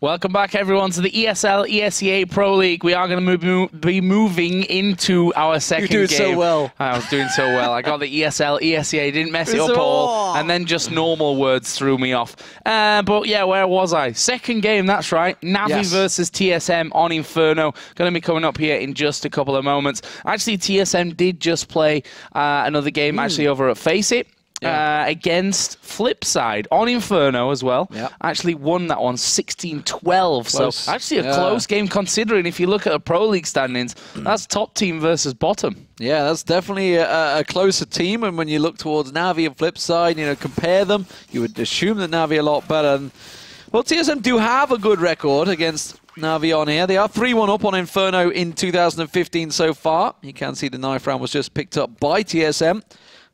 Welcome back, everyone, to the ESL ESEA Pro League. We are going to be moving into our second game. You're doing so well. I was doing so well. I got the ESL ESEA, didn't mess it up at all, and then just normal words threw me off. But yeah, where was I? Second game, that's right. NaVi versus TSM on Inferno. Going to be coming up here in just a couple of moments. Actually, TSM did just play another game actually over at Face It. Against Flipside on Inferno as well. Actually won that one 16-12. So actually a close game considering if you look at the Pro League standings, that's top team versus bottom. Yeah, that's definitely a closer team. And when you look towards NaVi and Flipside, you know, compare them, you would assume that NaVi a lot better. And, well, TSM do have a good record against NaVi on here. They are 3-1 up on Inferno in 2015 so far. You can see the knife round was just picked up by TSM.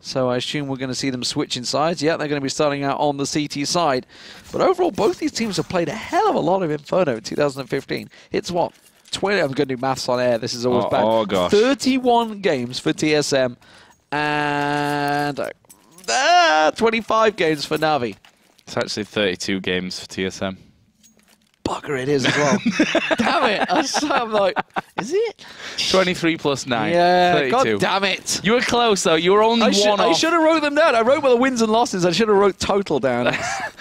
So I assume we're going to see them switching sides. Yeah, they're going to be starting out on the CT side. But overall, both these teams have played a hell of a lot of Inferno in 2015. It's what? 20. I'm going to do maths on air. This is always bad. Oh, gosh. 31 games for TSM and 25 games for NaVi. It's actually 32 games for TSM. Bugger, it is as well. Damn it. I'm like, is it? 23 plus 9. Yeah, 32. God damn it. You were close, though. You were only one off. I should have wrote them down. I wrote the wins and losses. I should have wrote total down.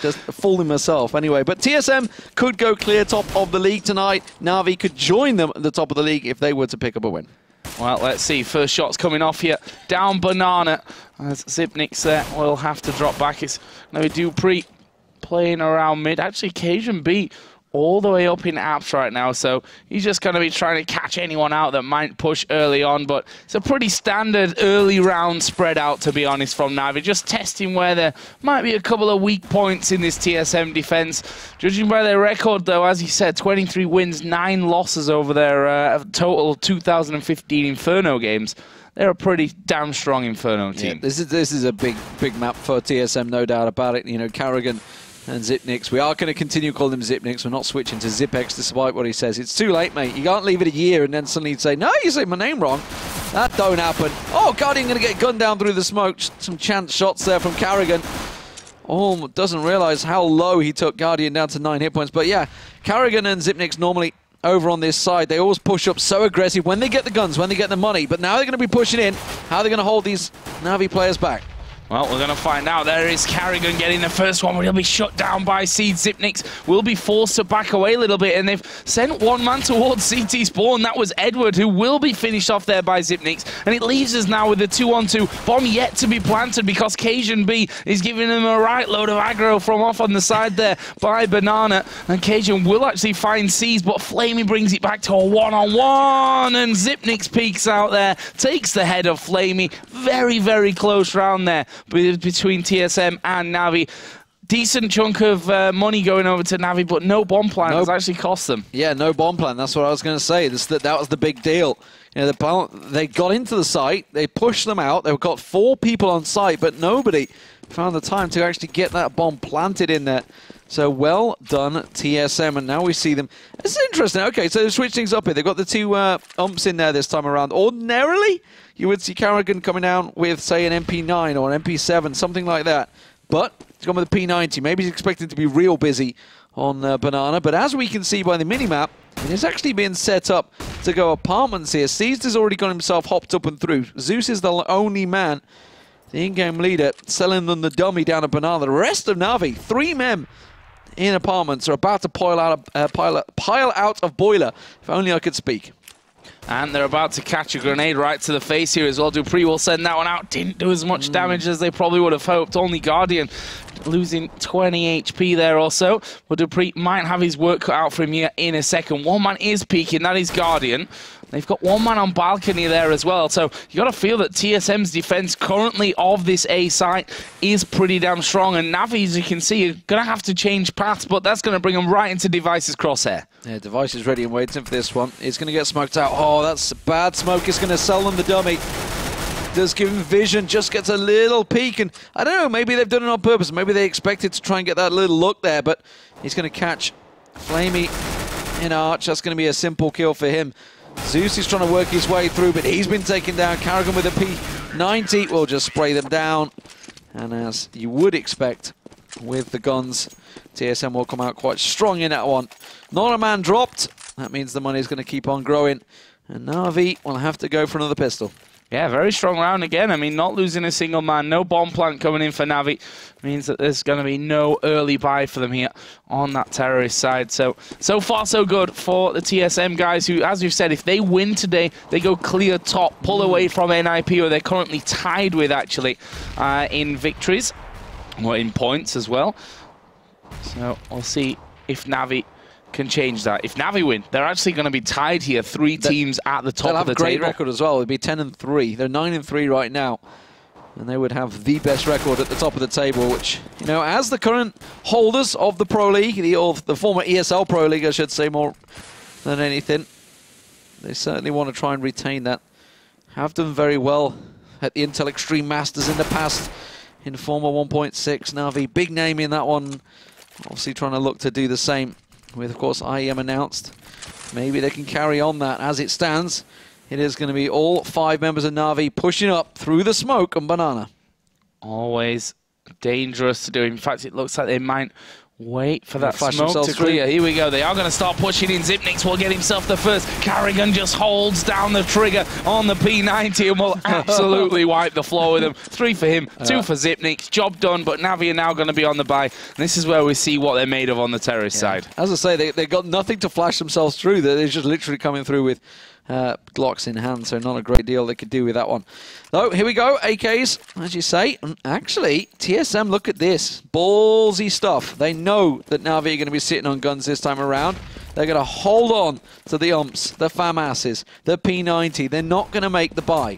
Just fooling myself. Anyway, but TSM could go clear top of the league tonight. NaVi could join them at the top of the league if they were to pick up a win. Well, let's see. First shot's coming off here. Down Banana. As Zipnik's there, will have to drop back. It's now Dupree playing around mid. Actually, Cajun beat all the way up in apps right now, so he's just going to be trying to catch anyone out that might push early on, but it's a pretty standard early round spread out, to be honest, from NaVi, just testing where there might be a couple of weak points in this TSM defense. Judging by their record, though, as you said, 23 wins, 9 losses over their total 2015 Inferno games. They're a pretty damn strong Inferno team. Yeah, this is a big map for TSM, no doubt about it. You know, Carrigan and Zipnix. We are going to continue calling them Zipnix. We're not switching to Zipex despite what he says. It's too late, mate. You can't leave it a year and then suddenly say, no, you say my name wrong. That don't happen. Oh, Guardian going to get gunned down through the smoke. Some chance shots there from Carrigan. Oh, doesn't realize how low he took Guardian down to 9 hit points. But yeah, Carrigan and Zipnix normally over on this side. They always push up so aggressive when they get the guns, when they get the money. But now they're going to be pushing in. How are they going to hold these NaVi players back? Well, we're going to find out. There is Carrigan getting the first one, but he'll be shut down by Seed. Zipnix will be forced to back away a little bit, and they've sent one man towards CT spawn. That was Edward, who will be finished off there by Zipnix, and it leaves us now with a 2-on-2. Bomb yet to be planted because Cajun B is giving them a right load of aggro from off on the side there by Banana, and Cajun will actually find Seeds, but Flamey brings it back to a one-on-one, and Zipnix peeks out there, takes the head of Flamey. Very, very close round there between TSM and NaVi. Decent chunk of money going over to NaVi, but no bomb plan has actually cost them. Yeah, no bomb plan. That's what I was going to say. That was the big deal. You know, they got into the site, they pushed them out, they've got 4 people on site, but nobody found the time to actually get that bomb planted in there. So well done, TSM, and now we see them. It's interesting. Okay, so they switch things up here. They've got the 2 umps in there this time around. Ordinarily, you would see Carrigan coming down with, say, an MP9 or an MP7, something like that. But he's gone with a P90. Maybe he's expected to be real busy on Banana. But as we can see by the minimap, it is actually being set up to go apartments here. Seized has already got himself hopped up and through. Zeus is the only man, the in-game leader, selling them the dummy down at Banana. The rest of NaVi, 3 men in apartments, are about to pile out of boiler. If only I could speak. And they're about to catch a grenade right to the face here as well. Dupree will send that one out. Didn't do as much damage as they probably would have hoped. Only Guardian losing 20 HP there or so. But Dupree might have his work cut out for him here in a second. One man is peeking. That is Guardian. They've got one man on balcony there as well. So you got to feel that TSM's defense currently of this A site is pretty damn strong. And NaVi, as you can see, are going to have to change paths, but that's going to bring them right into Device's crosshair. Yeah, Device is ready and waiting for this one. It's going to get smoked out. Oh, that's bad smoke. It's going to sell them the dummy. Does give him vision, just gets a little peek. And I don't know, maybe they've done it on purpose. Maybe they expected to try and get that little look there, but he's going to catch Flamey in Arch. That's going to be a simple kill for him. Zeus is trying to work his way through, but he's been taken down. Carrigan with a P90 will just spray them down. And as you would expect, with the guns. TSM will come out quite strong in that one. Not a man dropped. That means the money is going to keep on growing. And NaVi will have to go for another pistol. Yeah, very strong round again. I mean, not losing a single man. No bomb plant coming in for NaVi. Means that there's going to be no early buy for them here on that terrorist side. So far so good for the TSM guys who, as we've said, if they win today, they go clear top, pull away from NIP, or they're currently tied with, actually, in victories, or in points as well. So we'll see if NaVi can change that. If NaVi win, they're actually going to be tied here. Three teams at the top of the table. They'll have a great record as well. It'd be 10-3. They're 9-3 right now. And they would have the best record at the top of the table, which, you know, as the current holders of the Pro League, the former ESL Pro League, I should say, more than anything, they certainly want to try and retain that. Have done very well at the Intel Extreme Masters in the past in former 1.6. NaVi, big name in that one. Obviously trying to look to do the same with, of course, IEM announced. Maybe they can carry on that. As it stands, it is going to be all 5 members of NaVi pushing up through the smoke and banana. Always dangerous to do. In fact, it looks like they might wait for that smoke to clear. Here we go. They are going to start pushing in. Zipnix will get himself the first. Carrigan just holds down the trigger on the P90 and will absolutely wipe the floor with them. 3 for him, 2 for Zipnix. Job done, but NaVi are now going to be on the buy. And this is where we see what they're made of on the terrorist side. As I say, they got nothing to flash themselves through. They're just literally coming through with Glocks in hand, so not a great deal they could do with that one. Though, here we go, AKs, as you say. And actually, TSM, look at this. Ballsy stuff. They know that NaVi are going to be sitting on guns this time around. They're going to hold on to the umps, the FAMASs, the P90. They're not going to make the buy.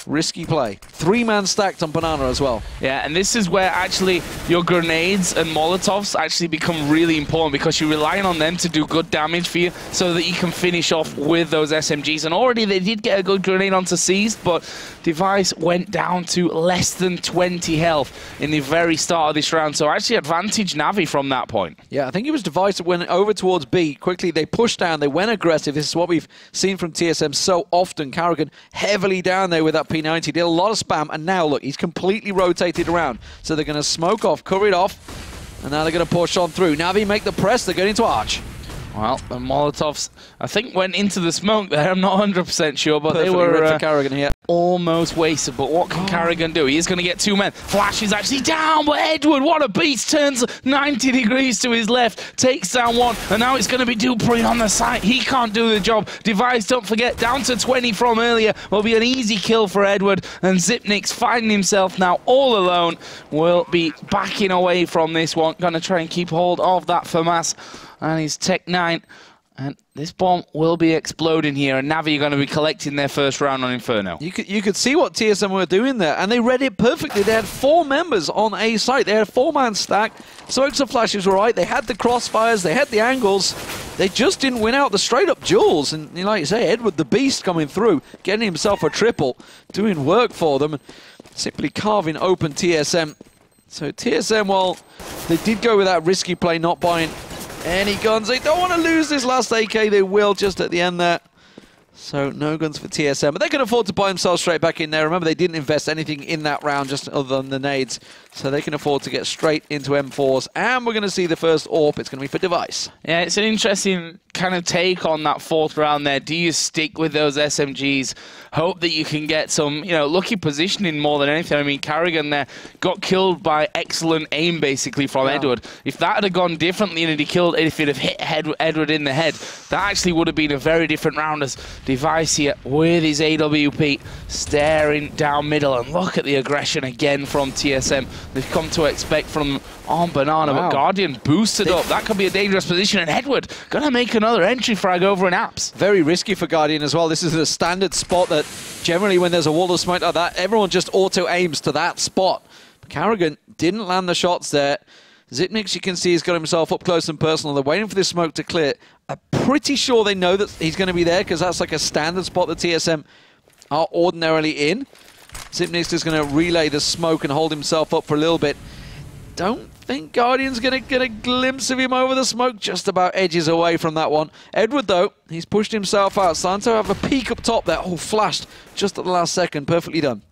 Risky play. 3-man stacked on banana as well. Yeah, and this is where actually your grenades and Molotovs actually become really important, because you're relying on them to do good damage for you so that you can finish off with those SMGs. And already they did get a good grenade onto Seized, but Device went down to less than 20 health in the very start of this round. So actually advantage NaVi from that point. Yeah, I think it was Device that went over towards B. Quickly they pushed down, they went aggressive. This is what we've seen from TSM so often. Carrigan heavily down there with that P90, did a lot of spam, and now look, he's completely rotated around. So they're going to smoke off, cover it off, and now they're going to push on through. NaVi make the press, they're going into Arch. Well, the Molotovs, I think, went into the smoke there. I'm not 100% sure, but perfectly they were Carrigan here. Almost wasted. But what can Carrigan do? He is going to get 2 men. Flash is actually down, but Edward, what a beast, turns 90 degrees to his left, takes down 1, and now it's going to be Dupree on the side. He can't do the job. Device, don't forget, down to 20 from earlier, will be an easy kill for Edward, and Zipnix, finding himself now all alone, will be backing away from this one. Going to try and keep hold of that FAMAS and his Tech 9, and this bomb will be exploding here, and NaVi are going to be collecting their first round on Inferno. You could see what TSM were doing there, and they read it perfectly. They had 4 members on A site. They had a 4-man stack. Smokes and flashes were right. They had the crossfires. They had the angles. They just didn't win out the straight-up duels. And like you say, Edward the Beast coming through, getting himself a triple, doing work for them, and simply carving open TSM. So TSM, well, they did go with that risky play, not buying any guns. They don't want to lose this last AK. They will just at the end there. So no guns for TSM, but they can afford to buy themselves straight back in there. Remember, they didn't invest anything in that round, just other than the nades. So they can afford to get straight into M4s. And we're going to see the first AWP. It's going to be for Device. Yeah, it's an interesting kind of take on that 4th round there. Do you stick with those SMGs? Hope that you can get some, you know, lucky positioning more than anything. I mean, Carrigan there got killed by excellent aim, basically, from Edward. If that had gone differently and if it had hit Edward in the head, that actually would have been a very different round, as Device here with his AWP staring down middle. And look at the aggression again from TSM. They've come to expect from on banana, but Guardian boosted up. That could be a dangerous position, and Edward gonna make another entry frag over in apps. Very risky for Guardian as well. This is a standard spot that generally when there's a wall of smoke like that, everyone just auto-aims to that spot. But Carrigan didn't land the shots there. Zipnix, you can see, he's got himself up close and personal. They're waiting for this smoke to clear. I'm pretty sure they know that he's going to be there, because that's like a standard spot that TSM are ordinarily in. Zipnix is going to relay the smoke and hold himself up for a little bit. Don't think Guardian's going to get a glimpse of him over the smoke. Just about edges away from that one. Edward, though, he's pushed himself out. Starting to have a peek up top there. Oh, flashed just at the last second. Perfectly done.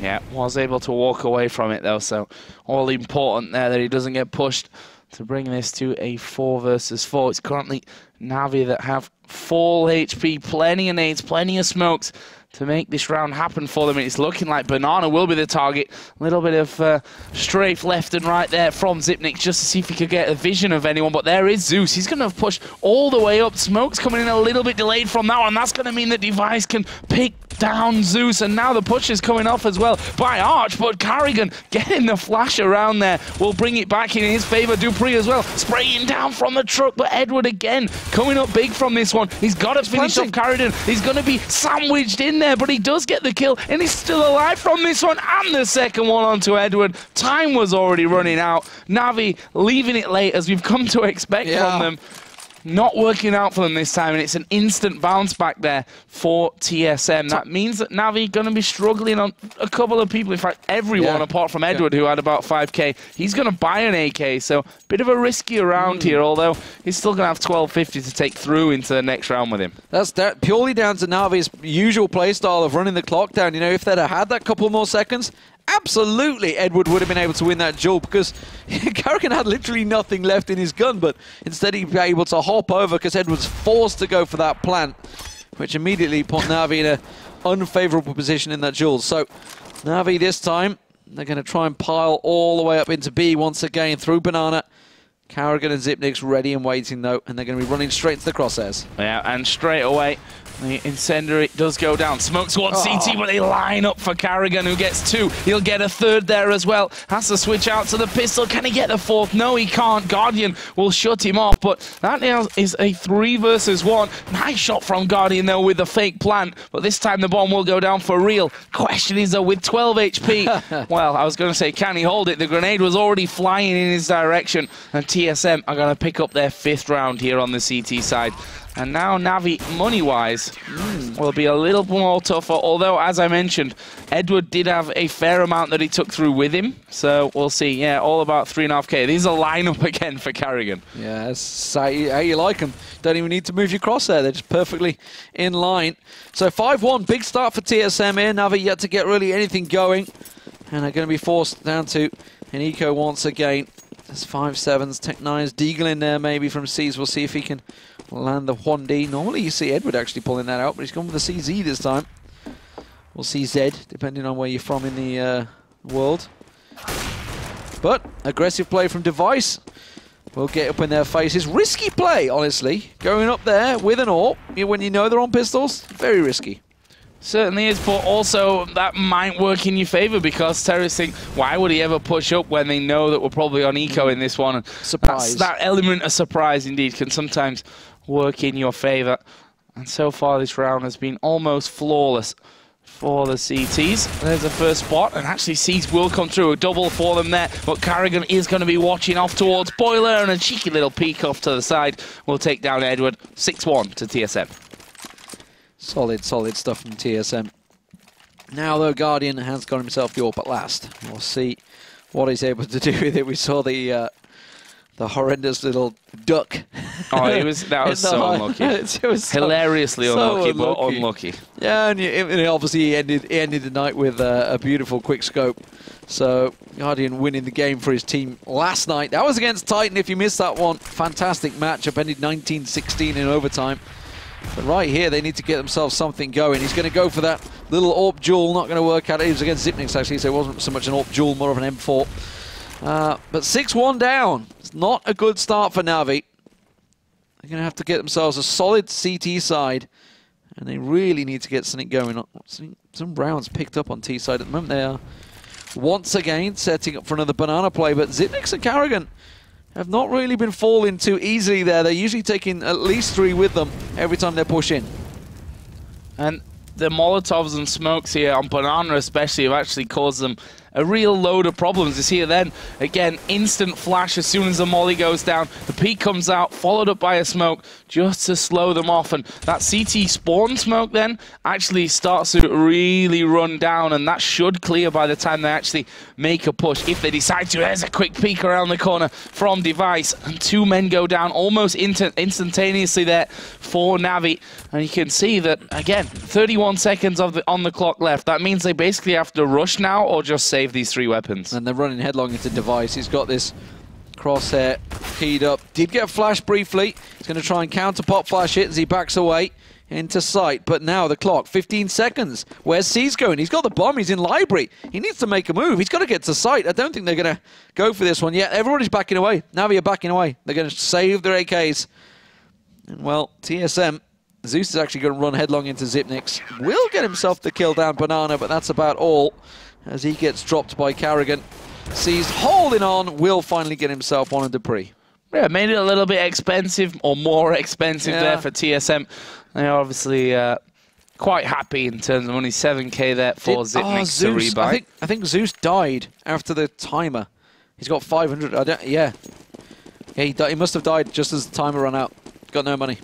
Yeah, was able to walk away from it though, so all important there that he doesn't get pushed to bring this to a 4 versus 4. It's currently NaVi that have full HP, plenty of nades, plenty of smokes to make this round happen for them. And it's looking like Banana will be the target. A little bit of strafe left and right there from Zipnik just to see if he could get a vision of anyone. But there is Zeus. He's going to push all the way up. Smoke's coming in a little bit delayed from that one. That's going to mean that Device can pick down Zeus. And now the push is coming off as well by Arch. But Carrigan getting the flash around there will bring it back in his favor. Dupree as well spraying down from the truck. But Edward again coming up big from this one. He's got to finish off Carrigan. He's going to be sandwiched in there, but he does get the kill, and he's still alive from this one, and the second one onto Edward. Time was already running out. NaVi leaving it late, as we've come to expect from them. Not working out for them this time, and it's an instant bounce back there for TSM. That means that NaVi going to be struggling on a couple of people. In fact, everyone apart from Edward, who had about 5k. He's going to buy an AK, so bit of a risky round here, although he's still going to have 1250 to take through into the next round with him. That's purely down to NaVi's usual playstyle of running the clock down. You know, if they'd have had that couple more seconds, absolutely Edward would have been able to win that duel, because Carrigan had literally nothing left in his gun, but instead he'd be able to hop over because Edward's forced to go for that plant, which immediately put NaVi in an unfavorable position in that duel. So NaVi this time, they're going to try and pile all the way up into B once again through Banana. Carrigan and Zipnik's ready and waiting though, and they're going to be running straight to the crosshairs. Yeah, and straight away the incendiary does go down. Smoke squad CT, but they line up for Carrigan, who gets 2. He'll get a 3rd there as well. Has to switch out to the pistol. Can he get the 4th? No, he can't. Guardian will shut him off, but that now is a 3 versus 1. Nice shot from Guardian, though, with the fake plant, but this time the bomb will go down for real. Question is, though, with 12 HP, well, I was going to say, can he hold it? The grenade was already flying in his direction, and TSM are going to pick up their 5th round here on the CT side. And now NaVi, money-wise, will be a little more tougher. Although, as I mentioned, Edward did have a fair amount that he took through with him. So we'll see. Yeah, all about 3.5k. These are lineup again for Carrigan. Yeah, that's how you like them. Don't even need to move your crosshair. They're just perfectly in line. So 5-1, big start for TSM here. NaVi yet to get really anything going. And they're going to be forced down to an eco once again. There's 5-7s, Tech-9s, Deagle in there maybe from C's. We'll see if he can land the 1D. Normally you see Edward actually pulling that out, but he's gone with the CZ this time. Or CZ, depending on where you're from in the world. But aggressive play from Device will get up in their faces. Risky play, honestly. Going up there with an AWP, when you know they're on pistols, very risky. Certainly is, but also that might work in your favor, because terrorists think, why would he ever push up when they know that we're probably on eco in this one? And surprise. That element of surprise, indeed, can sometimes work in your favor. And so far this round has been almost flawless for the CTs. There's the first spot, and actually C's will come through. A double for them there, but Carrigan is going to be watching off towards Boiler, and a cheeky little peek off to the side will take down Edward. 6-1 to TSM. Solid stuff from TSM. Now, though, Guardian has got himself the AWP at last. We'll see what he's able to do with it. We saw the horrendous little duck. Oh, that was so unlucky. It was hilariously so unlucky, but unlucky. Yeah, and obviously he ended the night with a beautiful quick scope. So Guardian winning the game for his team last night. That was against Titan. If you missed that one, fantastic matchup. Ended 19-16 in overtime. But right here, they need to get themselves something going. He's going to go for that little AWP duel. Not going to work out. It was against Zipnik, actually, so it wasn't so much an AWP duel, more of an M4. But 6-1 down. It's not a good start for NaVi. They're going to have to get themselves a solid CT side. And they really need to get something going. Some rounds picked up on T side at the moment. They are once again setting up for another banana play. But Zipnik and Carrigan have not really been falling too easily there. They're usually taking at least 3 with them every time they push in. And the Molotovs and smokes here on Banana especially have actually caused them a real load of problems. You see it then, again, instant flash as soon as the molly goes down. The peak comes out, followed up by a smoke, just to slow them off. And that CT spawn smoke then actually starts to really run down, and that should clear by the time they actually make a push. If they decide to, there's a quick peek around the corner from Device, and 2 men go down almost instantaneously there for NaVi. And you can see that, again, 31 seconds on the clock left. That means they basically have to rush now or just save these 3 weapons. And they're running headlong into Device. He's got this crosshair keyed up. Did get flash briefly. He's going to try and counter pop flash it as he backs away into sight. But now the clock, 15 seconds. Where's C's going? He's got the bomb. He's in library. He needs to make a move. He's got to get to sight. I don't think they're going to go for this one yet. Everybody's backing away. NaVi are backing away. They're going to save their AKs. And, well, TSM, Zeus is actually going to run headlong into Zipnix. Will get himself the kill down Banana, but that's about all as he gets dropped by Carrigan. C's holding on, will finally get himself one of Dupree. Yeah, made it a little bit expensive, or more expensive there for TSM. They're obviously quite happy in terms of money. 7k there for Zipnix to rebuy. I think Zeus died after the timer. He's got 500. Yeah, he must have died just as the timer ran out. Got no money.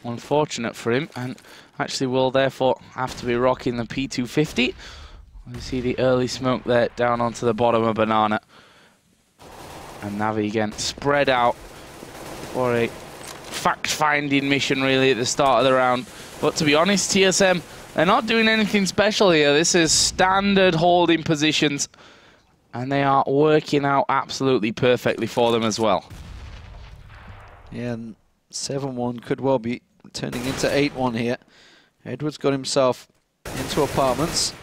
Unfortunate for him, and actually will therefore have to be rocking the P250. We see the early smoke there down onto the bottom of Banana. And NaVi again spread out for a fact-finding mission really at the start of the round. But to be honest, TSM, they're not doing anything special here. This is standard holding positions, and they are working out absolutely perfectly for them as well. Yeah, and 7-1 could well be turning into 8-1 here. Edwards got himself into apartments,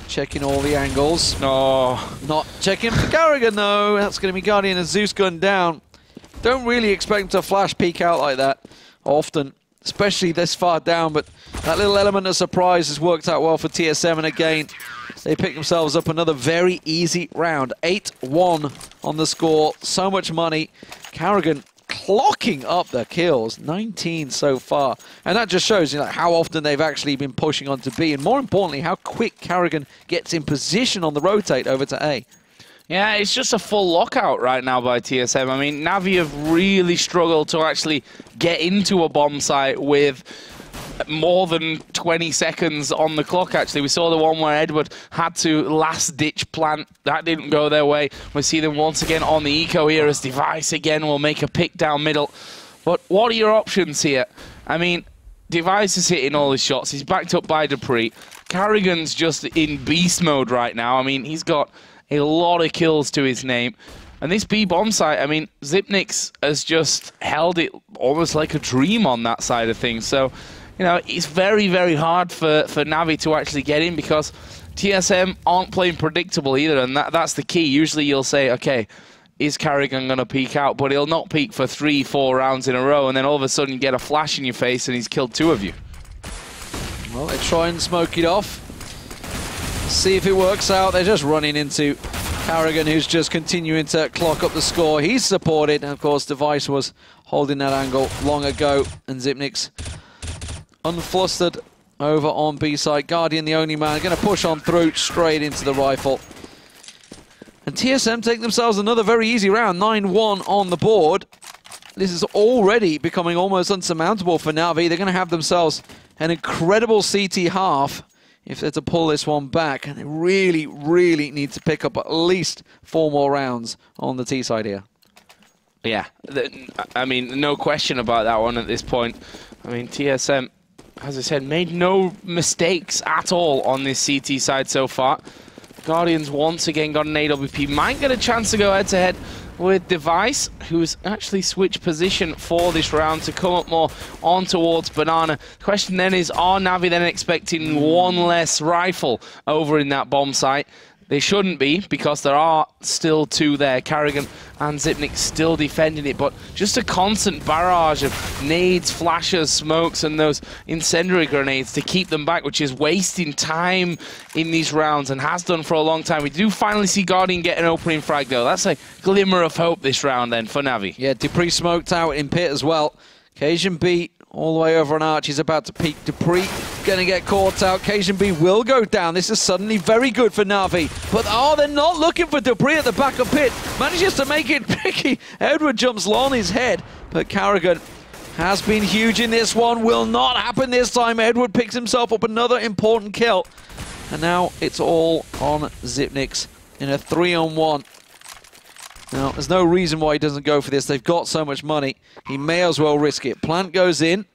checking all the angles. Oh, not checking for Carrigan though. That's going to be Guardian and Zeus gun down. Don't really expect him to flash peek out like that often, especially this far down, but that little element of surprise has worked out well for TSM, and again, they pick themselves up another very easy round. 8-1 on the score, so much money. Carrigan clocking up their kills, 19 so far. And that just shows, you know, how often they've actually been pushing on to B, and more importantly, how quick Carrigan gets in position on the rotate over to A. Yeah, it's just a full lockout right now by TSM. I mean, NaVi have really struggled to actually get into a bomb site with more than 20 seconds on the clock, actually. We saw the one where Edward had to last-ditch plant. That didn't go their way. We see them once again on the eco here as Device again will make a pick down middle. But what are your options here? I mean, Device is hitting all his shots. He's backed up by Dupree. Carrigan's just in beast mode right now. I mean, he's got a lot of kills to his name. And this B bomb site, I mean, Zipnix has just held it almost like a dream on that side of things. So, you know, it's very, very hard for NaVi to actually get in because TSM aren't playing predictable either, and that's the key. Usually you'll say, okay, is Carrigan going to peek out? But he'll not peek for 3-4 rounds in a row, and then all of a sudden you get a flash in your face and he's killed 2 of you. Well, they try and smoke it off. See if it works out. They're just running into Carrigan, who's just continuing to clock up the score. He's supported, and of course, Device was holding that angle long ago, and Zipnix unflustered over on B side. Guardian, the only man, going to push on through straight into the rifle. And TSM take themselves another very easy round, 9-1 on the board. This is already becoming almost unsurmountable for NaVi. They're going to have themselves an incredible CT half if they're to pull this one back. And they really, really need to pick up at least 4 more rounds on the T side here. Yeah, I mean, no question about that one at this point. I mean, TSM, as I said, made no mistakes at all on this CT side so far. Guardians once again got an AWP. Might get a chance to go head-to-head with Device, who's actually switched position for this round to come up more on towards Banana. The question then is, are NaVi then expecting one less rifle over in that bomb site? They shouldn't be, because there are still 2 there. Carrigan and Zipnix still defending it, but just a constant barrage of nades, flashes, smokes, and those incendiary grenades to keep them back, which is wasting time in these rounds and has done for a long time. We do finally see Guardian get an opening frag, though. That's a glimmer of hope this round, then, for NaVi. Yeah, Dupree smoked out in pit as well. Cajun B All the way over on Arch. He's about to peek. Dupree going to get caught out. Cajun B will go down. This is suddenly very good for NaVi. But they're not looking for Dupree at the back of pit. Manages to make it tricky. Edward jumps low on his head. But Carrigan has been huge in this one. Will not happen this time. Edward picks himself up another important kill. And now it's all on Zipnix in a 3-on-1. Now, there's no reason why he doesn't go for this. They've got so much money. He may as well risk it. Plant goes in.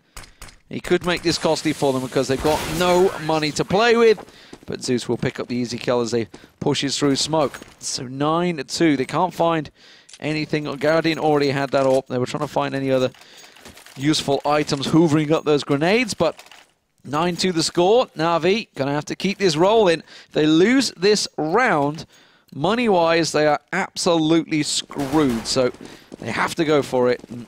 He could make this costly for them because they've got no money to play with. But Zeus will pick up the easy kill as they pushes through smoke. So 9-2. They can't find anything. Guardian already had that up. They were trying to find any other useful items hoovering up those grenades. But 9-2 the score. NaVi going to have to keep this rolling. If they lose this round, money-wise, they are absolutely screwed, so they have to go for it. And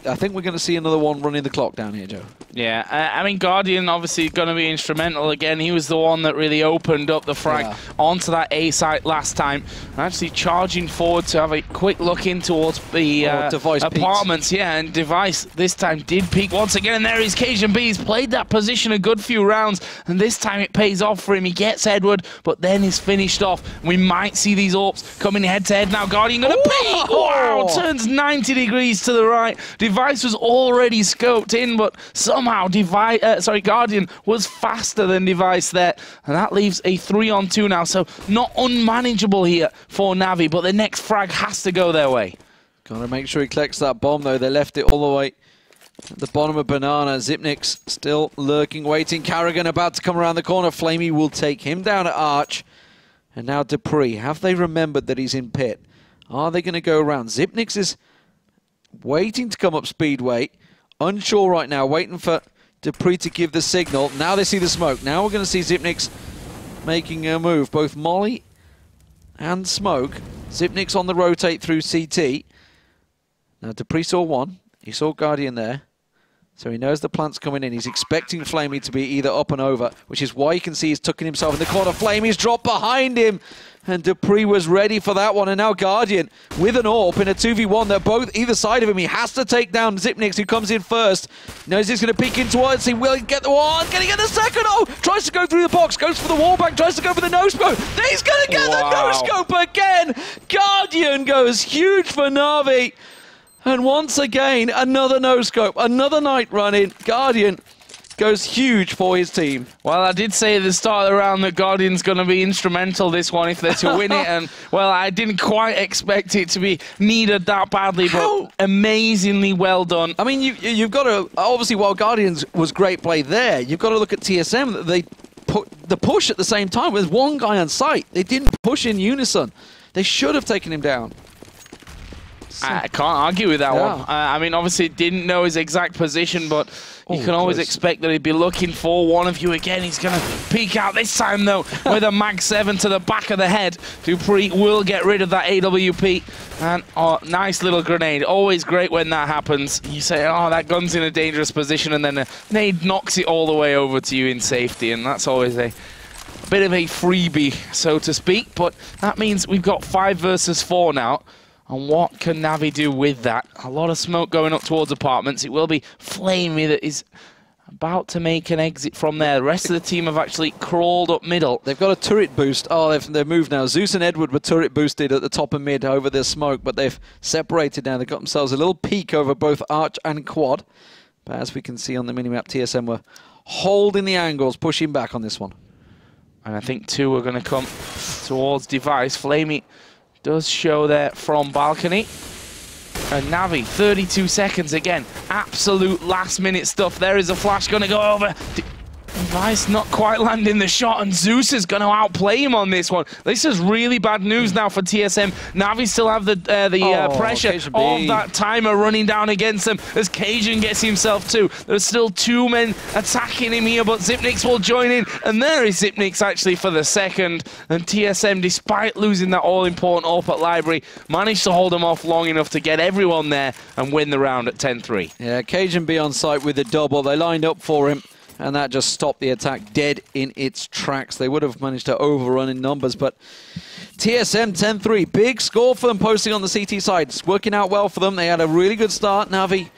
I think we're going to see another one running the clock down here, Joe. Yeah, I mean, Guardian obviously going to be instrumental again. He was the one that really opened up the frag onto that A site last time. Actually charging forward to have a quick look in towards the apartments. Yeah, and Device this time did peek once again. And there is Cajun B. He's played that position a good few rounds, and this time it pays off for him. He gets Edward, but then he's finished off. We might see these AWPs coming head-to-head now. Guardian going to peek! Wow, turns 90 degrees to the right. Device was already scoped in, but somehow Guardian was faster than Device there, and that leaves a 3-on-2 now, so not unmanageable here for NaVi, but the next frag has to go their way. Gotta make sure he collects that bomb, though. They left it all the way at the bottom of Banana. Zipnix still lurking, waiting. Carrigan about to come around the corner. Flamey will take him down at Arch. And now Dupree. Have they remembered that he's in pit? Are they going to go around? Zipnix is waiting to come up Speedway. Unsure right now, waiting for Dupree to give the signal. Now they see the smoke. Now we're going to see Zipnix making a move. Both Molly and Smoke. Zipnix on the rotate through CT. Now Dupree saw one. He saw Guardian there. So he knows the plant's coming in. He's expecting Flamey to be either up and over, which is why you can see he's tucking himself in the corner. Flamey's dropped behind him. And Dupree was ready for that one. And now Guardian with an AWP in a 2v1. They're both either side of him. He has to take down Zipnix, who comes in first. Knows he's going to peek in towards. He will get the one. Can he get the second? Oh, tries to go through the box. Goes for the wallbang. Tries to go for the no-scope. He's going to get the no-scope again. Guardian goes huge for NaVi. And once again, another no-scope. Another night running. Guardian goes huge for his team. Well, I did say at the start of the round that Guardian's going to be instrumental this one if they're to win it, and, well, I didn't quite expect it to be needed that badly, but amazingly well done. I mean, you've got to, obviously, while Guardians was great play there, you've got to look at TSM. They put the push at the same time with one guy on site. They didn't push in unison. They should have taken him down. I can't argue with that one. I mean, obviously, didn't know his exact position, but you can always expect that he'd be looking for one of you again. He's going to peek out this time, though, with a Mag 7 to the back of the head. Dupree will get rid of that AWP. And nice little grenade. Always great when that happens. You say, oh, that gun's in a dangerous position, and then a nade knocks it all the way over to you in safety, and that's always a bit of a freebie, so to speak. But that means we've got 5 versus 4 now. And what can NaVi do with that? A lot of smoke going up towards apartments. It will be Flamey that is about to make an exit from there. The rest of the team have actually crawled up middle. They've got a turret boost. Oh, they've moved now. Zeus and Edward were turret boosted at the top of mid over their smoke, but they've separated now. They've got themselves a little peek over both Arch and Quad. But as we can see on the minimap, TSM were holding the angles, pushing back on this one. And I think 2 are going to come towards Device. Flamey does show there from balcony. And NaVi, 32 seconds again. Absolute last-minute stuff. There is a flash going to go over. Device not quite landing the shot, and Zeus is going to outplay him on this one. This is really bad news now for TSM. NaVi still have the pressure of that timer running down against them as Cajun gets himself too. There's still 2 men attacking him here, but Zipnix will join in, and there is Zipnix actually for the second. And TSM, despite losing that all-important AWP at Library, managed to hold them off long enough to get everyone there and win the round at 10-3. Yeah, Cajun B on site with the double. They lined up for him, and that just stopped the attack dead in its tracks. They would have managed to overrun in numbers, but TSM 10-3. Big score for them posting on the CT side. It's working out well for them. They had a really good start. NaVi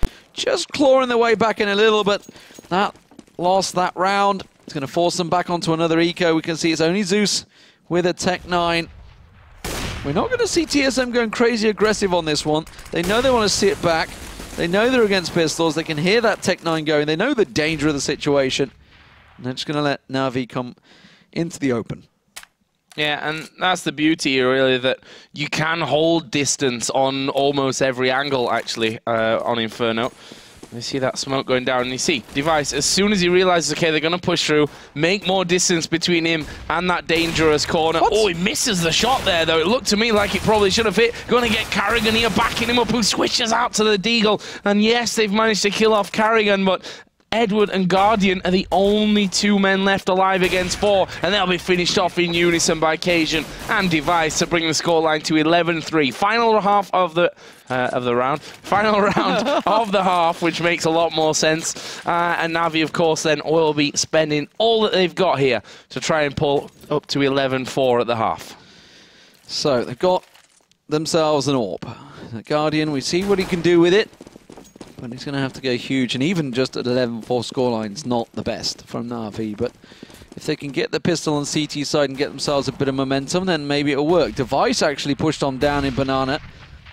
just clawing their way back in a little, but that lost that round. It's going to force them back onto another eco. We can see it's only Zeus with a Tech 9. We're not going to see TSM going crazy aggressive on this one. They know they want to sit back. They know they're against pistols. They can hear that Tech 9 going. They know the danger of the situation. And they're just going to let NaVi come into the open. Yeah, and that's the beauty here, really, that you can hold distance on almost every angle, actually, on Inferno. You see that smoke going down, and you see Device, as soon as he realizes, okay, they're going to push through, make more distance between him and that dangerous corner. What? Oh, he misses the shot there, though. It looked to me like it probably should have hit. Going to get Carrigan here, backing him up, who switches out to the Deagle. And yes, they've managed to kill off Carrigan, but Edward and Guardian are the only 2 men left alive against 4, and they'll be finished off in unison by Cajun and Device to bring the scoreline to 11-3. Final half of the round. Final round of the half, which makes a lot more sense. And NaVi, of course, then will be spending all that they've got here to try and pull up to 11-4 at the half. So they've got themselves an AWP. The Guardian, we see what he can do with it. But he's going to have to go huge, and even just at 11-4 scoreline's not the best from NaVi. But if they can get the pistol on CT side and get themselves a bit of momentum, then maybe it'll work. Device actually pushed on down in Banana.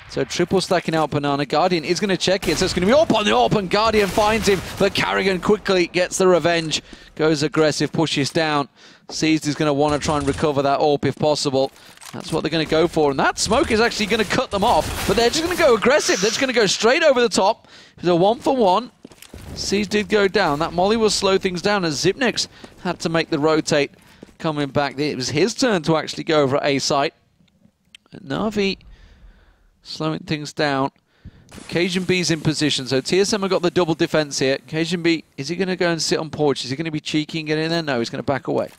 So triple stacking out Banana. Guardian is going to check it, so it's going to be AWP on the AWP, and Guardian finds him. But Carrigan quickly gets the revenge, goes aggressive, pushes down. Seized is going to want to try and recover that AWP if possible. That's what they're going to go for, and that smoke is actually going to cut them off, but they're just going to go aggressive. They're just going to go straight over the top. It's a 1-for-1. Seas did go down. That molly will slow things down, as Zipnix had to make the rotate coming back. It was his turn to actually go over A site. And NaVi slowing things down. Cajun B's in position, so TSM have got the double defense here. Cajun B, is he going to go and sit on porch? Is he going to be cheeky and get in there? No, he's going to back away.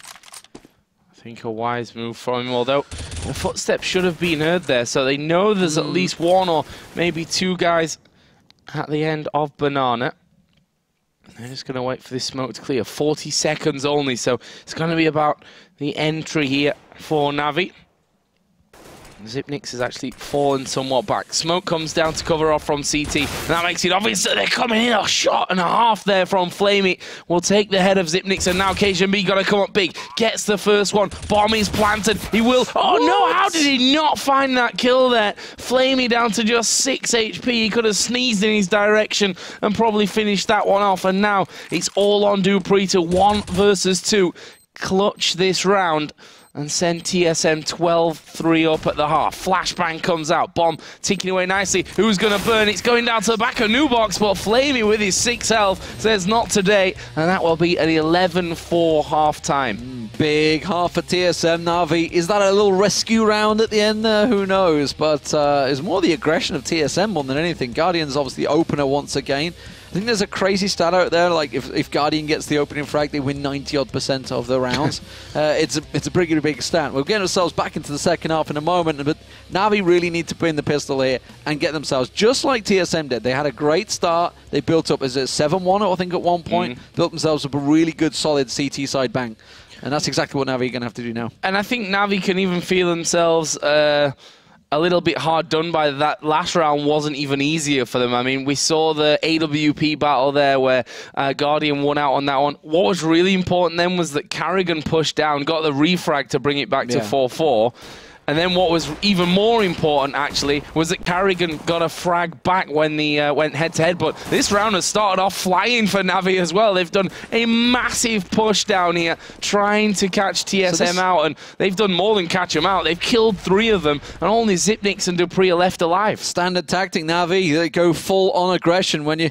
I think a wise move from him, although the footsteps should have been heard there, so they know there's at least 1 or maybe 2 guys at the end of Banana. They're just going to wait for this smoke to clear. 40 seconds only, so it's going to be about the entry here for NaVi. Zipnix has actually fallen somewhat back. Smoke comes down to cover off from CT, and that makes it obvious that they're coming in. A shot and a half there from Flamey will take the head of Zipnix, and now KJB got to come up big. Gets the first one. Bomb is planted. He will. Oh no! How did he not find that kill there? Flamey down to just 6 HP. He could have sneezed in his direction and probably finished that one off. And now it's all on Dupree to 1 versus 2. Clutch this round and send TSM 12-3 up at the half. Flashbang comes out. Bomb ticking away nicely. Who's going to burn? It's going down to the back of Nubox, but Flamey with his 6 health says not today, and that will be an 11-4 half-time. Big half for TSM. NaVi, is that a little rescue round at the end there? Who knows? But it's more the aggression of TSM more than anything. Guardian's obviously opener once again. I think there's a crazy stat out there, like if Guardian gets the opening frag, they win 90-odd% of the rounds. It's a pretty big stat. We'll get ourselves back into the second half in a moment, but NaVi really need to put in the pistol here and get themselves, just like TSM did. They had a great start. They built up, is it 7-1, I think, at one point? Built themselves up a really good, solid CT side bank. And that's exactly what NaVi are going to have to do now. And I think NaVi can even feel themselves a little bit hard done by that. Last round wasn't even easier for them. I mean, we saw the AWP battle there where Guardian won out on that one. What was really important then was that Carrigan pushed down, got the refrag to bring it back to 4-4. And then what was even more important, actually, was that Carrigan got a frag back when the went head-to-head. But this round has started off flying for NaVi as well. They've done a massive push down here, trying to catch TSM out. And they've done more than catch them out. They've killed 3 of them, and only Zipnix and Dupree are left alive. Standard tactic, NaVi. They go full on aggression when you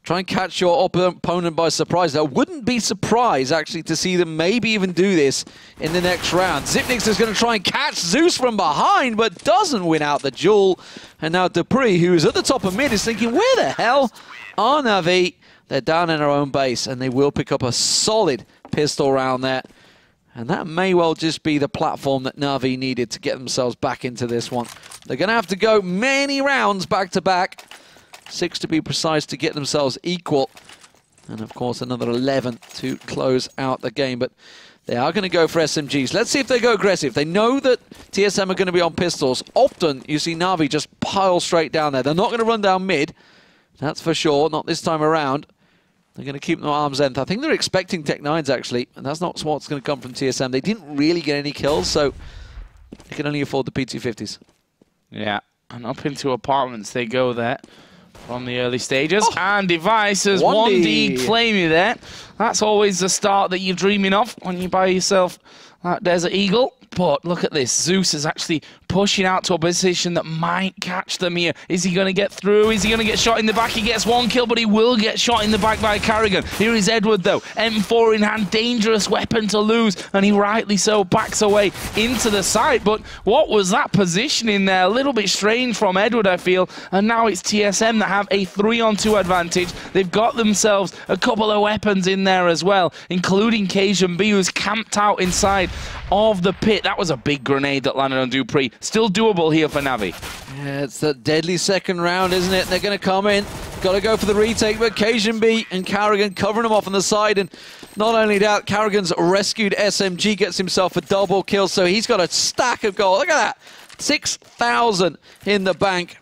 try and catch your opponent by surprise. I wouldn't be surprised, actually, to see them maybe even do this in the next round. Zipnix is going to try and catch Zeus from behind, but doesn't win out the duel. And now Dupree, who's at the top of mid, is thinking, where the hell are NaVi? They're down in their own base, and they will pick up a solid pistol round there. And that may well just be the platform that NaVi needed to get themselves back into this one. They're going to have to go many rounds back-to-back. 6 to be precise to get themselves equal. And of course another 11 to close out the game. But they are going to go for SMGs. Let's see if they go aggressive. They know that TSM are going to be on pistols. Often you see NaVi just pile straight down there. They're not going to run down mid. That's for sure. Not this time around. They're going to keep them at arm's length. I think they're expecting Tech-9s, actually, and that's not what's going to come from TSM. They didn't really get any kills, so they can only afford the P250s. Yeah, and up into apartments they go there from the early stages. Oh. And Device has 1D Flamey there. That's always the start that you're dreaming of when you buy yourself that Desert Eagle. But look at this. Zeus is actually pushing out to a position that might catch them here. Is he going to get through? Is he going to get shot in the back? He gets one kill, but he will get shot in the back by Carrigan. Here is Edward, though. M4 in hand. Dangerous weapon to lose. And he rightly so backs away into the site. But what was that positioning there? A little bit strange from Edward, I feel. And now it's TSM that have a 3-on-2 advantage. They've got themselves a couple of weapons in there as well, including Cajun B, who's camped out inside of the pit. That was a big grenade that landed on Dupree. Still doable here for NaVi. Yeah, it's that deadly second round, isn't it? They're going to come in. Got to go for the retake, but Cajun B and Carrigan covering them off on the side. And not only that, Carrigan's rescued SMG, gets himself a double kill, so he's got a stack of gold. Look at that. 6,000 in the bank.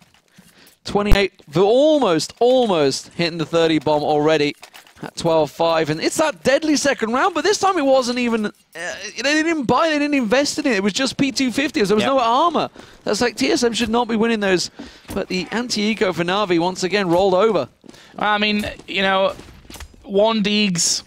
28 for almost hitting the 30 bomb already. At 12-5, and it's that deadly second round, but this time it wasn't even, they didn't buy, they didn't invest in it, it was just P250s, there was no armor. That's like, TSM should not be winning those, but the anti-eco for NaVi once again rolled over. I mean, you know, 1D's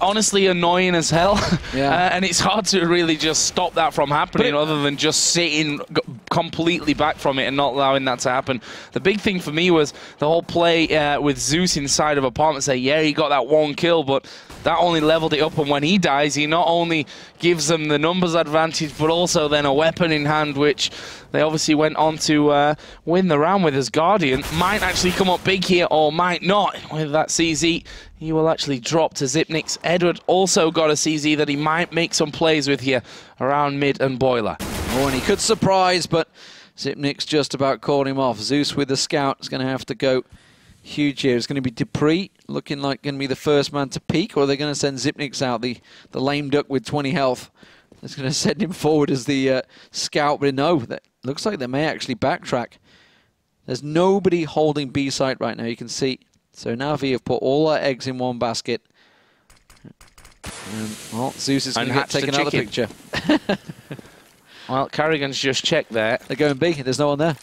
honestly annoying as hell, and it's hard to really just stop that from happening other than just sitting completely back from it and not allowing that to happen. The big thing for me was the whole play with Zeus inside of apartment. Say, yeah, he got that one kill, but that only leveled it up, and when he dies, he not only gives them the numbers advantage, but also then a weapon in hand, which they obviously went on to win the round with as Guardian. Might actually come up big here, or might not. With that CZ, he will actually drop to Zipnix. Edward also got a CZ that he might make some plays with here around mid and boiler. Oh, and he could surprise, but Zipnix just about caught him off. Zeus with the scout is going to have to go huge here. It's going to be Dupree looking like going to be the first man to peak, or they're going to send Zipnix out, the lame duck with 20 health. It's going to send him forward as the scout, but no, that looks like they may actually backtrack. There's nobody holding B site right now, you can see. So NaVi have put all their eggs in one basket. And, well, Zeus is going to take another picture. Well, Carrigan's just checked there. They're going big, there's no one there.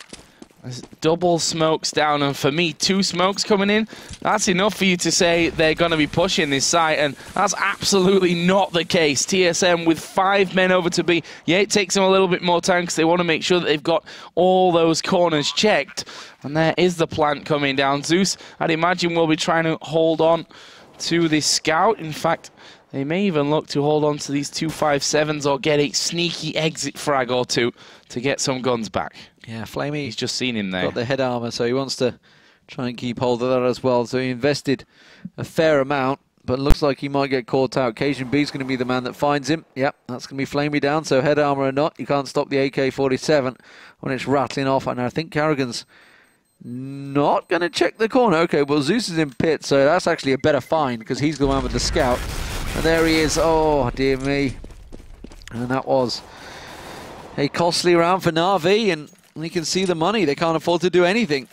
There's double smokes down, and for me, 2 smokes coming in, that's enough for you to say they're going to be pushing this site, and that's absolutely not the case. TSM with 5 men over to B. Yeah, it takes them a little bit more time because they want to make sure that they've got all those corners checked, and there is the plant coming down. Zeus, I'd imagine, will be trying to hold on to this scout. In fact, they may even look to hold on to these 257s or get a sneaky exit frag or two to get some guns back. Yeah, Flamey. He's just seen him there. Got the head armor, so he wants to try and keep hold of that as well. So he invested a fair amount, but looks like he might get caught out. Cajun B's going to be the man that finds him. Yep, that's going to be Flamey down, so head armor or not, you can't stop the AK-47 when it's rattling off. And I think Carrigan's not going to check the corner. Okay, well, Zeus is in pit, so that's actually a better find because he's the one with the scout. And there he is. Oh, dear me. And that was a costly round for NaVi, and you can see the money. They can't afford to do anything.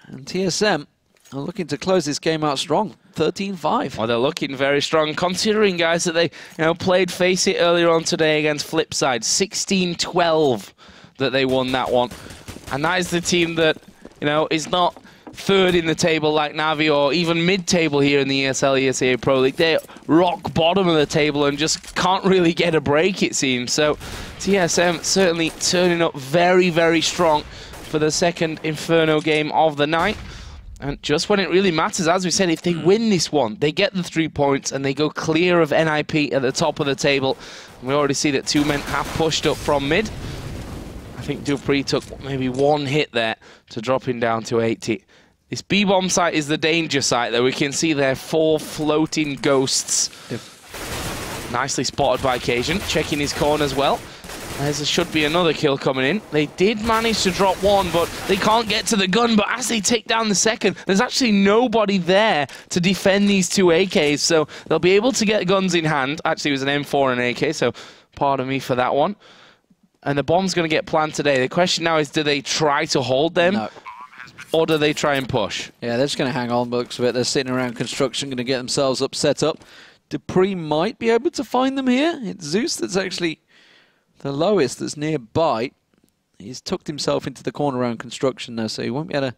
And TSM are looking to close this game out strong. 13-5. Well, they're looking very strong, considering, guys, that they played Face It earlier on today against Flipside. 16-12 that they won that one. And that is the team that, is not third in the table like NaVi or even mid-table here in the ESL ESEA Pro League. They're rock bottom of the table and just can't really get a break, it seems. So TSM certainly turning up very, very strong for the second Inferno game of the night. And just when it really matters, as we said, if they win this one, they get the 3 points and they go clear of NIP at the top of the table. And we already see that 2 men have pushed up from mid. I think Dupree took maybe 1 hit there to drop him down to 80. This B-bomb site is the danger site, though. We can see there 4 floating ghosts. Yep. Nicely spotted by Cajun, checking his corner as well. There should be another kill coming in. They did manage to drop 1, but they can't get to the gun. But as they take down the second, there's actually nobody there to defend these 2 AKs, so they'll be able to get guns in hand. Actually, it was an M4 and an AK, so pardon me for that one. And the bomb's going to get planted today. The question now is, do they try to hold them? No. or do they try and push? Yeah, they're just going to hang on, looks of it. They're sitting around construction, going to get themselves set up. Dupree might be able to find them here. It's Zeus that's actually the lowest that's nearby. He's tucked himself into the corner around construction now, so he won't be able to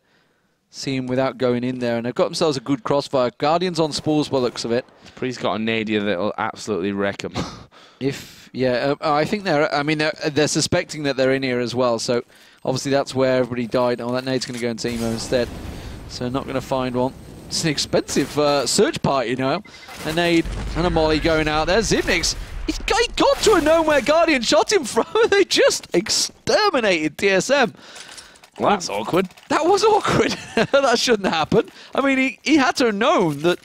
see him without going in there. And they've got themselves a good crossfire. Guardians on spools by the looks of it. Dupree's got a nadir that'll absolutely wreck him. I think they're suspecting that they're in here as well, so obviously that's where everybody died. Oh, that nade's going to go into Emo instead, so not going to find one. It's an expensive search party now. A nade and a molly going out there. Zipnix, he got to a known where Guardian shot him from. They just exterminated TSM. Well, that's awkward. That was awkward. That shouldn't happen. I mean, he had to have known that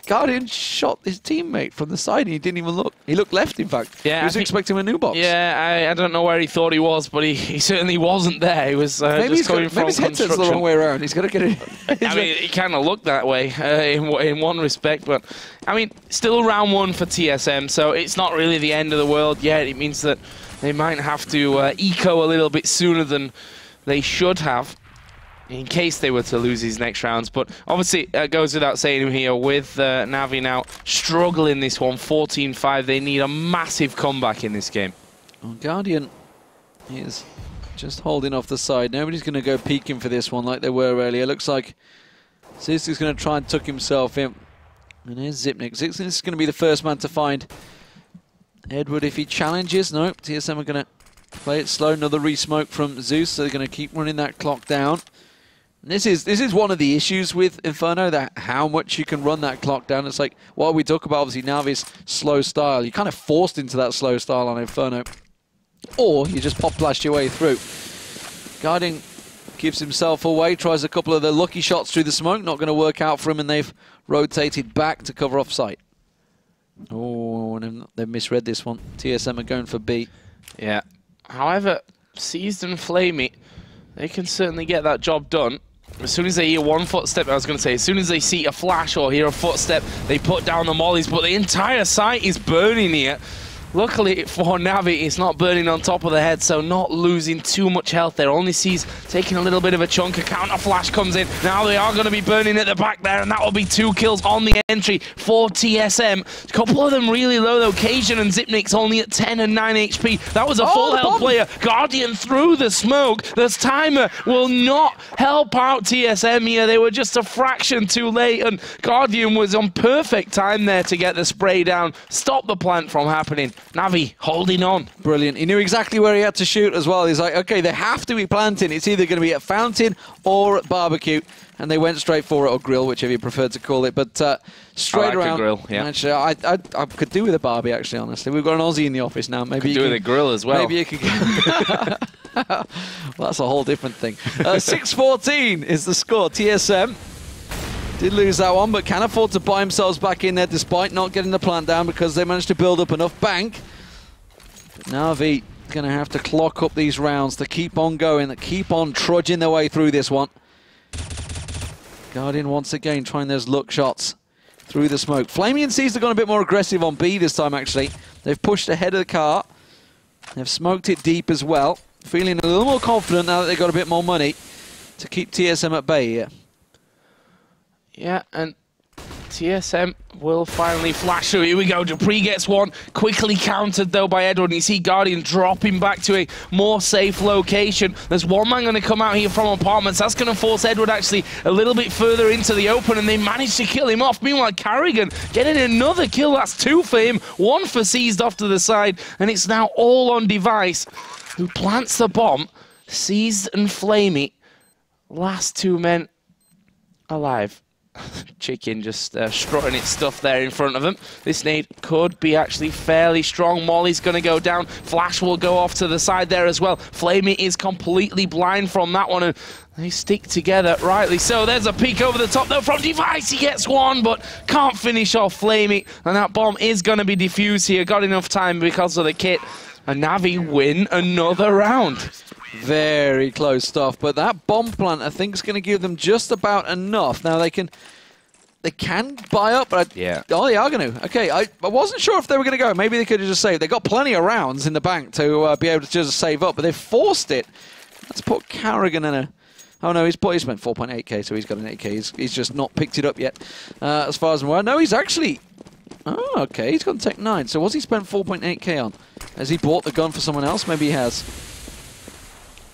Guardian shot his teammate from the side and he didn't even look. He looked left, in fact. Yeah, he was expecting a new box. Yeah, I don't know where he thought he was, but he certainly wasn't there. He was just coming from construction. Maybe his headset's the wrong way around. He's got to get it. I mean, he kind of looked that way in one respect, but I mean, still round one for TSM, so it's not really the end of the world yet. It means that they might have to eco a little bit sooner than they should have, in case they were to lose these next rounds. But obviously, it goes without saying here, with NaVi now struggling this one, 14-5. They need a massive comeback in this game. Well, Guardian is just holding off the side. Nobody's going to go peeking for this one like they were earlier. Looks like Zeus is going to try and tuck himself in. And here's Zipnix. Zipnix is going to be the first man to find Edward if he challenges. No, TSM are going to play it slow. Another re-smoke from Zeus, so they're going to keep running that clock down. And this is one of the issues with Inferno, that how much you can run that clock down. It's like what we talk about, obviously, NaVi's slow style. You're kind of forced into that slow style on Inferno, or you just pop blast your way through. Guardian gives himself away, tries a couple of the lucky shots through the smoke, not going to work out for him, and they've rotated back to cover off site. Oh, and they've misread this one. TSM are going for B. Yeah. However, Seized and Flamey, they can certainly get that job done. As soon as they hear one footstep, I was going to say, as soon as they see a flash or hear a footstep, they put down the mollies, but the entire site is burning here. Luckily for NaVi, it's not burning on top of the head, so not losing too much health there. Only sees taking a little bit of a chunk. A counter flash comes in. Now they are going to be burning at the back there, and that will be 2 kills on the entry for TSM. A couple of them really low, though. Cajun and Zipnix only at 10 and 9 HP. That was a full health player. Guardian through the smoke. This timer will not help out TSM here. They were just a fraction too late, and Guardian was on perfect time there to get the spray down. Stop the plant from happening. NaVi holding on. Brilliant. He knew exactly where he had to shoot as well. He's like, okay, they have to be planting. It's either going to be at Fountain or at Barbecue. And they went straight for it, or Grill, whichever you prefer to call it. But straight around. A grill, yeah. Actually, I could do with a Barbie, actually, honestly. We've got an Aussie in the office now. Maybe you could do with a grill as well. Maybe you could well, that's a whole different thing. 6-14 is the score. TSM did lose that one, but can afford to buy themselves back in there despite not getting the plant down, because they managed to build up enough bank. But NaVi going to have to clock up these rounds to keep on going, to keep on trudging their way through this one. Guardian once again trying those luck shots through the smoke. Flamey and Seized have gone a bit more aggressive on B this time, actually. They've pushed ahead of the car. They've smoked it deep as well. Feeling a little more confident now that they've got a bit more money to keep TSM at bay here. Yeah, and TSM will finally flash through. Here we go. Dupree gets one. Quickly countered, though, by Edward. And you see Guardian dropping back to a more safe location. There's one man going to come out here from apartments. That's going to force Edward, actually, a little bit further into the open, and they managed to kill him off. Meanwhile, Carrigan getting another kill. That's 2 for him. 1 for Seized off to the side. And it's now all on Device, who plants the bomb. Seized and Flamey, last 2 men alive. Chicken just strutting its stuff there in front of him. This nade could be actually fairly strong. Molly's going to go down. Flash will go off to the side there as well. Flamey is completely blind from that one, and they stick together, rightly so. There's a peek over the top, though, from Device. He gets one, but can't finish off Flamey, and that bomb is going to be defused here. Got enough time because of the kit, and NaVi win another round. Very close stuff, but that bomb plant, I think, is going to give them just about enough. Now they can buy up, but yeah. Oh, they are going to. Okay, I wasn't sure if they were going to go. Maybe they could have just saved. They got plenty of rounds in the bank to be able to just save up, but they've forced it. Let's put Carrigan in Oh no, he's spent 4.8k, so he's got an 8k. He's just not picked it up yet, as far as I'm aware. No, he's actually... Oh, okay, he's got Tech 9. So what's he spent 4.8k on? Has he bought the gun for someone else? Maybe he has.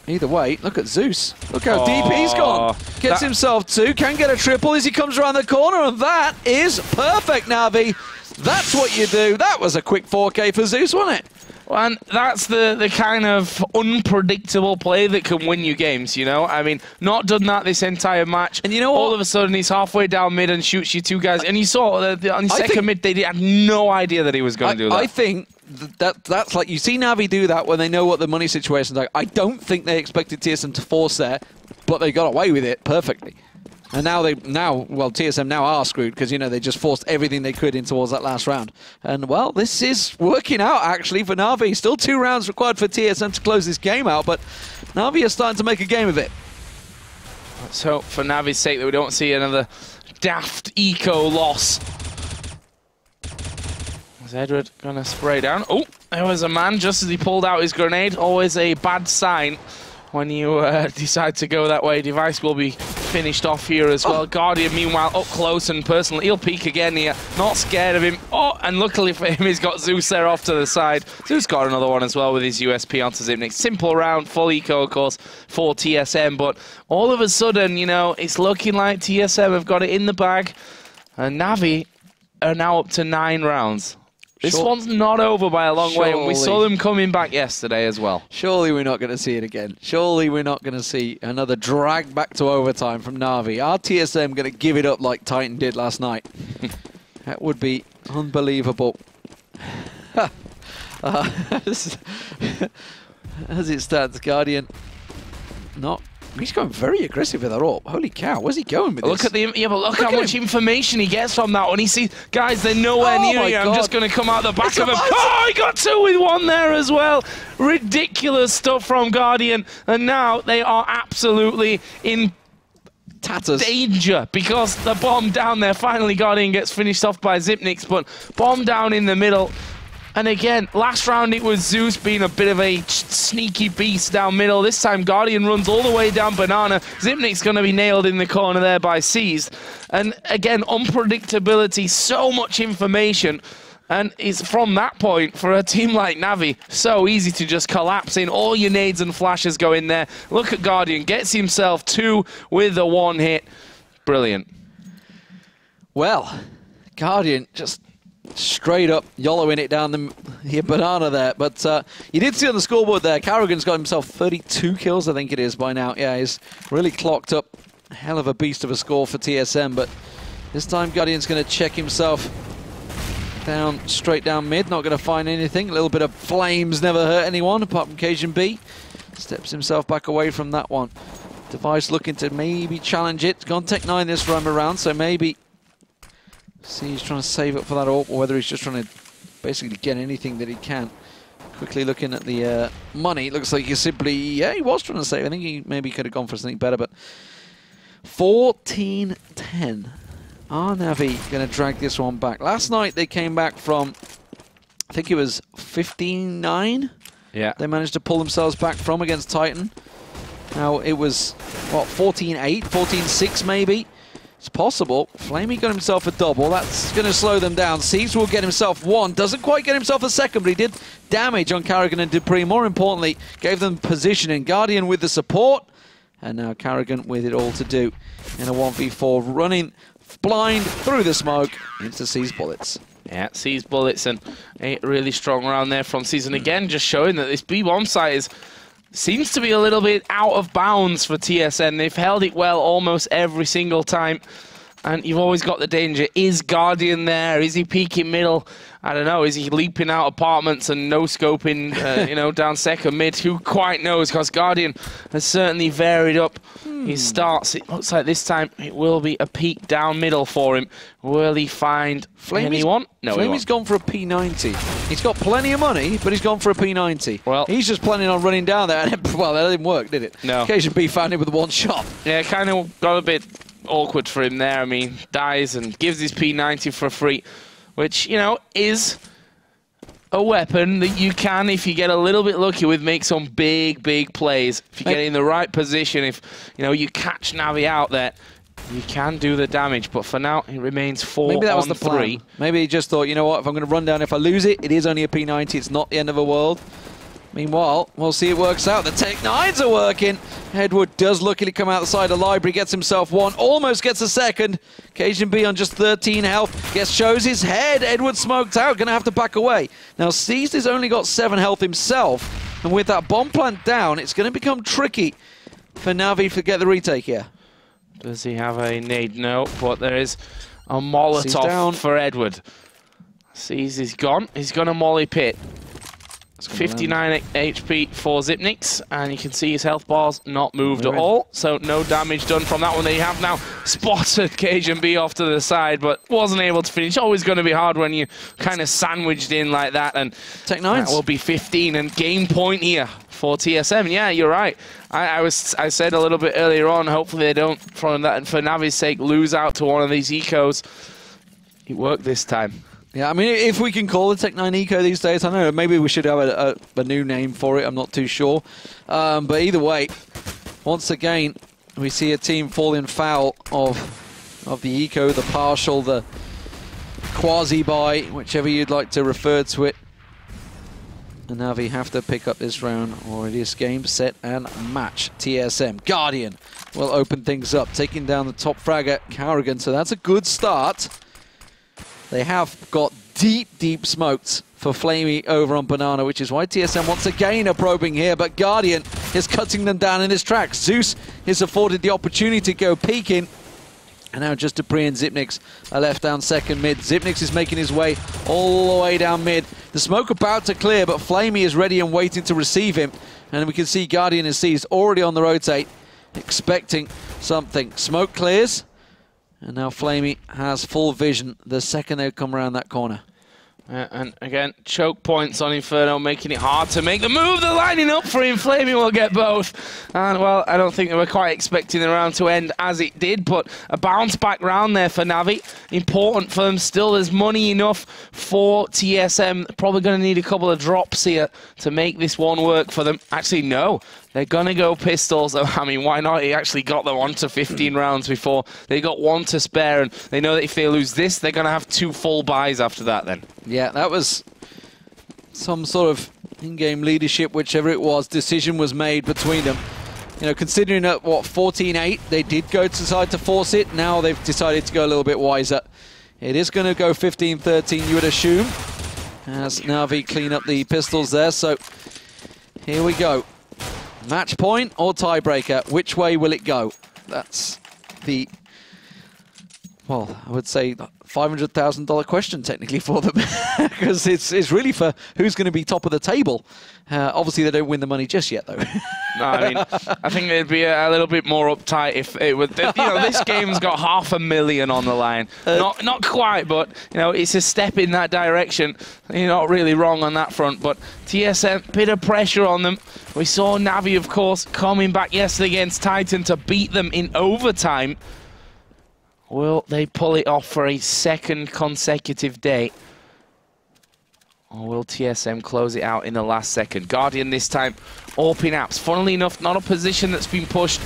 Either way, look at Zeus. Look how deep he's gone. Gets himself 2, can get a triple as he comes around the corner, and that is perfect, NaVi. That's what you do. That was a quick 4k for Zeus, wasn't it? And that's the kind of unpredictable play that can win you games, you know? I mean, not done that this entire match. And you know what? All of a sudden, he's halfway down mid and shoots you 2 guys. And you saw on his second mid, they had no idea that he was going to do that. I think that's like, you see NaVi do that when they know what the money situation's like. I don't think they expected TSM to force there, but they got away with it perfectly. And now TSM now are screwed because, you know, they just forced everything they could in towards that last round. And, well, this is working out, actually, for NaVi. Still 2 rounds required for TSM to close this game out, but NaVi is starting to make a game of it. Let's hope, for NaVi's sake, that we don't see another daft eco loss. Is Edward going to spray down? Oh, there was a man just as he pulled out his grenade. Always a bad sign when you decide to go that way. Device will be finished off here as well. Guardian, meanwhile, up close and personal. He'll peek again here. Not scared of him. Oh, and luckily for him, he's got Zeus there off to the side. Zeus got another one as well with his USP onto Zipnik. Simple round, full eco, of course, for TSM. But all of a sudden, you know, it's looking like TSM have got it in the bag. And NaVi are now up to 9 rounds. This one's not over by a long way, and we saw them coming back yesterday as well. Surely we're not going to see it again. Surely we're not going to see another drag back to overtime from NaVi. Are TSM going to give it up like Titan did last night? That would be unbelievable. As it stands, Guardian not... He's going very aggressive with that AWP. Holy cow, where's he going with this? Look at the... Yeah, but look how much information he gets from that one. He sees, guys, they're nowhere near you. I'm just going to come out the back of him. Oh, he got 2 with 1 there as well. Ridiculous stuff from Guardian. And now they are absolutely in tatters. Danger because the bomb down there. Finally, Guardian gets finished off by Zipnix, but bomb down in the middle. And again, last round it was Zeus being a bit of a sneaky beast down middle. This time Guardian runs all the way down Banana. Zipnik's going to be nailed in the corner there by Seized. And again, unpredictability, so much information. And it's from that point, for a team like NaVi, so easy to just collapse in. All your nades and flashes go in there. Look at Guardian, gets himself 2 with a 1 hit. Brilliant. Well, Guardian just... straight up YOLOing it down the Banana there. But you did see on the scoreboard there, Carrigan's got himself 32 kills, I think it is by now. Yeah, he's really clocked up. Hell of a beast of a score for TSM, but this time Guardian's going to check himself down, straight down mid. Not going to find anything. A little bit of flames never hurt anyone, apart from Cajun B. Steps himself back away from that one. Device looking to maybe challenge it. It's gone Tech 9 this time around, so maybe... See, he's trying to save up for that AWP, or whether he's just trying to basically get anything that he can. Quickly looking at the money, it looks like he simply... Yeah, he was trying to save. I think he maybe could have gone for something better, but... 14-10. Are NaVi going to drag this one back? Last night they came back from... I think it was 15-9. Yeah. They managed to pull themselves back from against Titan. Now it was, what, 14-8, 14-6 maybe? It's possible. Flamey got himself a double. That's going to slow them down. Seeves will get himself 1. Doesn't quite get himself a second, but he did damage on Carrigan and Dupree. More importantly, gave them positioning. Guardian with the support. And now Carrigan with it all to do in a 1v4. Running blind through the smoke into Seized bullets. Yeah, Seized bullets and a really strong round there from Season again, just showing that this B-bomb site seems to be a little bit out of bounds for TSM. They've held it well almost every single time. And you've always got the danger. Is Guardian there? Is he peeking middle? I don't know. Is he leaping out apartments and no-scoping, you know, down second mid? Who quite knows? Because Guardian has certainly varied up his starts. It looks like this time it will be a peek down middle for him. Will he find anyone? No, Flamey's gone for a P90. He's got plenty of money, but he's gone for a P90. Well, he's just planning on running down there. And well, that didn't work, did it? No. Occasion B found him with 1 shot. Yeah, kind of got a bit awkward for him there. I mean, dies and gives his P90 for free, which, you know, is a weapon that you can, if you get a little bit lucky with, make some big plays. If you get in the right position, if you catch NaVi out there, you can do the damage. But for now, it remains 4 Maybe that was on the 3. plan. Maybe he just thought, you know what, if I'm going to run down, if I lose it, it is only a P90, it's not the end of the world. Meanwhile, we'll see it works out. The Tech-9s are working. Edward does luckily come out the side of the library, gets himself 1, almost gets a second. Cajun B on just 13 health. Shows his head. Edward smoked out, gonna have to back away. Now, Seized has only got 7 health himself, and with that bomb plant down, it's gonna become tricky for NaVi to get the retake here. Does he have a nade? No, but there is a Molotov for Edward. Seized is gone. He's gonna molly pit. 59 HP for Zipnix, and you can see his health bars not moved at all, so no damage done from that one. They have now spotted Cajun B off to the side, but wasn't able to finish. Always going to be hard when you kind of sandwiched in like that, and Tech-9s. That will be 15, and game point here for TSM. Yeah, you're right. I said a little bit earlier on, hopefully they don't, for NaVi's sake, lose out to one of these ecos. It worked this time. Yeah, I mean, if we can call the Tech-9 Eco these days, I don't know, maybe we should have a new name for it, I'm not too sure. But either way, once again, we see a team falling foul of the Eco, the partial, the quasi-buy, whichever you'd like to refer to it. And NaVi have to pick up this round, or it is game, set, and match. TSM. Guardian will open things up, taking down the top fragger, Carrigan, so that's a good start. They have got deep smokes for Flamey over on Banana, which is why TSM once again are probing here, but Guardian is cutting them down in his tracks. Zeus is afforded the opportunity to go peeking, and now just Dupree and Zipnix are left down second mid. Zipnix is making his way all the way down mid. The smoke about to clear, but Flamey is ready and waiting to receive him, and we can see Guardian and Seized already on the rotate, expecting something. Smoke clears. And now Flamey has full vision the second they come around that corner. And again, choke points on Inferno, making it hard to make the move. They're lining up for him. Flamey will get both. And, well, I don't think they were quite expecting the round to end as it did, but a bounce-back round there for NaVi. Important for them still. There's money enough for TSM. Probably going to need a couple of drops here to make this one work for them. Actually, no. They're going to go pistols. I mean, why not? He actually got them onto 15 rounds before. They got 1 to spare, and they know that if they lose this, they're going to have 2 full buys after that then. Yeah, that was some sort of in-game leadership, whichever it was. Decision was made between them. You know, considering at, what, 14-8, they did decide to force it. Now they've decided to go a little bit wiser. It is going to go 15-13, you would assume, as NaVi clean up the pistols there. So here we go. Match point or tiebreaker? Which way will it go? That's the, well, I would say $500,000 question technically for them, because it's really for who's going to be top of the table. Obviously, they don't win the money just yet, though. No, I mean, I think they'd be a little bit more uptight if it would. You know, this game's got $500,000 on the line. Not quite, but you know, it's a step in that direction. You're not really wrong on that front. But TSM, bit of pressure on them. We saw NaVi, of course, coming back yesterday against Titan to beat them in overtime. Will they pull it off for a second consecutive day? Or will TSM close it out in the last second? Guardian this time, open apps. Funnily enough, not a position that's been pushed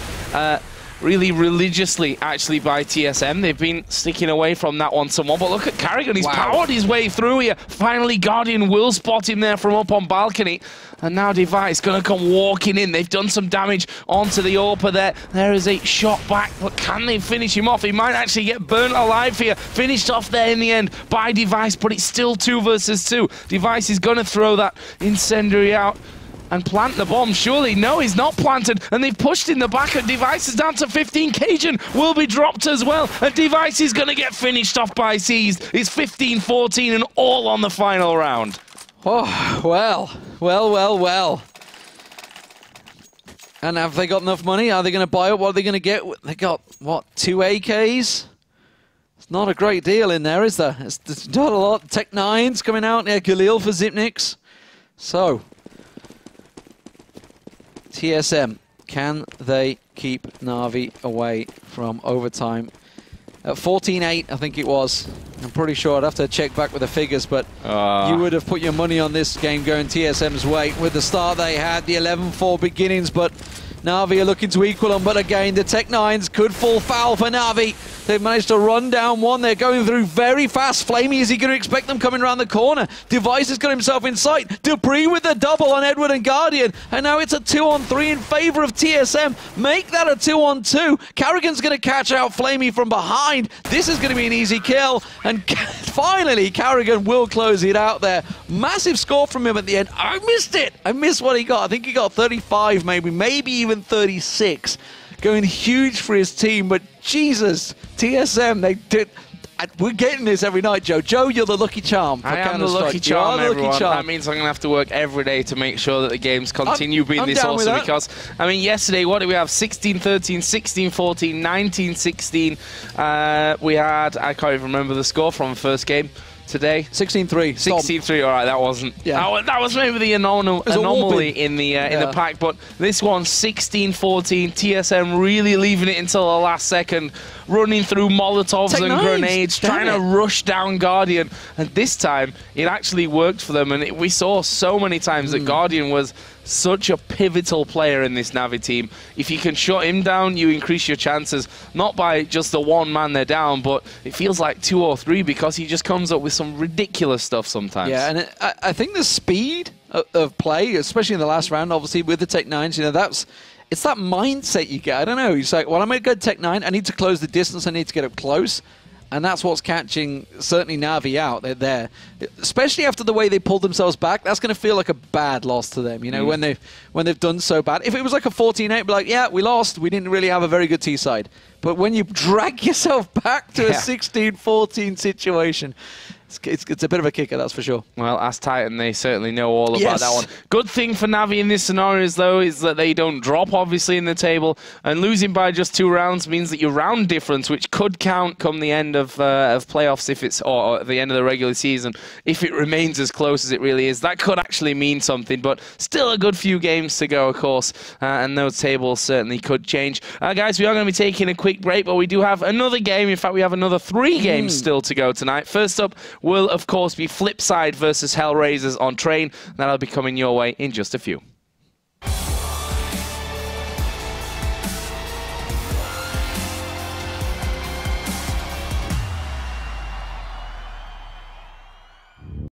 really religiously, actually, by TSM. They've been sticking away from that one somewhat. But look at Carrigan, he's powered his way through here. Finally, Guardian will spot him there from up on balcony. And now Device going to come walking in. They've done some damage onto the AWPer there. There is a shot back, but can they finish him off? He might actually get burnt alive here. Finished off there in the end by Device, but it's still 2 versus 2. Device is going to throw that incendiary out and plant the bomb. Surely, no, he's not planted, and they've pushed in the back, and Device is down to 15. Cajun will be dropped as well, and Device is going to get finished off by Seized. It's 15-14 and all on the final round. Oh, well. And have they got enough money? Are they going to buy it? What are they going to get? They got, what, 2 AKs? It's not a great deal in there, is there? It's not a lot. Tech-9s coming out there. Galil for Zipnix. So, TSM, can they keep NaVi away from overtime At 14-8, I think it was. I'm pretty sure I'd have to check back with the figures, but you would have put your money on this game going TSM's way with the start they had, the 11-4 beginnings, but NaVi are looking to equal them, but again, the Tech-9s could fall foul for NaVi. They've managed to run down one. They're going through very fast. Flamey, is he going to expect them coming around the corner? Device has got himself in sight. Dupree with the double on Edward and Guardian. And now it's a 2-on-3 in favor of TSM. Make that a 2-on-2. Carrigan's going to catch out Flamey from behind. This is going to be an easy kill. And finally, Carrigan will close it out there. Massive score from him at the end. I missed it. I missed what he got. I think he got 35 maybe even 36. Going huge for his team, but Jesus, TSM, they did. We're getting this every night, Joe. Joe, you're the lucky charm. I am the lucky charm, everyone. That means I'm going to have to work every day to make sure that the games continue being this awesome. Because, I mean, yesterday, what did we have? 16-13, 16-14, 19-16. We had, I can't even remember the score from the first game. Today 16-3. 16-3. All right, that wasn't. Yeah. That was maybe the anomaly in the pack, but this one 16-14. TSM really leaving it until the last second, running through Molotovs and grenades, trying to rush down Guardian. And this time, it actually worked for them. And we saw so many times that Guardian was such a pivotal player in this NaVi team. If you can shut him down, you increase your chances, not by just the one man they're down, but it feels like 2 or 3 because he just comes up with some ridiculous stuff sometimes. Yeah, and I think the speed of play, especially in the last round, obviously with the Tech-9s, you know, it's that mindset you get. I don't know. It's like, well, I'm a good Tech-9. I need to close the distance. I need to get up close. And that's what's catching, certainly, NaVi out. They're there. Especially after the way they pulled themselves back, that's going to feel like a bad loss to them, you know, when they've done so bad. If it was like a 14-8, be like, yeah, we lost. We didn't really have a very good T-side. But when you drag yourself back to a 16-14 situation, it's a bit of a kicker, that's for sure. Well, as Titan, they certainly know all about that one. Good thing for NaVi in this scenario, though, is that they don't drop, obviously, in the table. And losing by just 2 rounds means that your round difference, which could count come the end of playoffs, if it's or the end of the regular season, if it remains as close as it really is, that could actually mean something. But still a good few games to go, of course, and those tables certainly could change. Guys, we are going to be taking a quick break, but we do have another game. In fact, we have another 3 games still to go tonight. First up will, of course, be Flipside versus Hellraisers on Train. That'll be coming your way in just a few.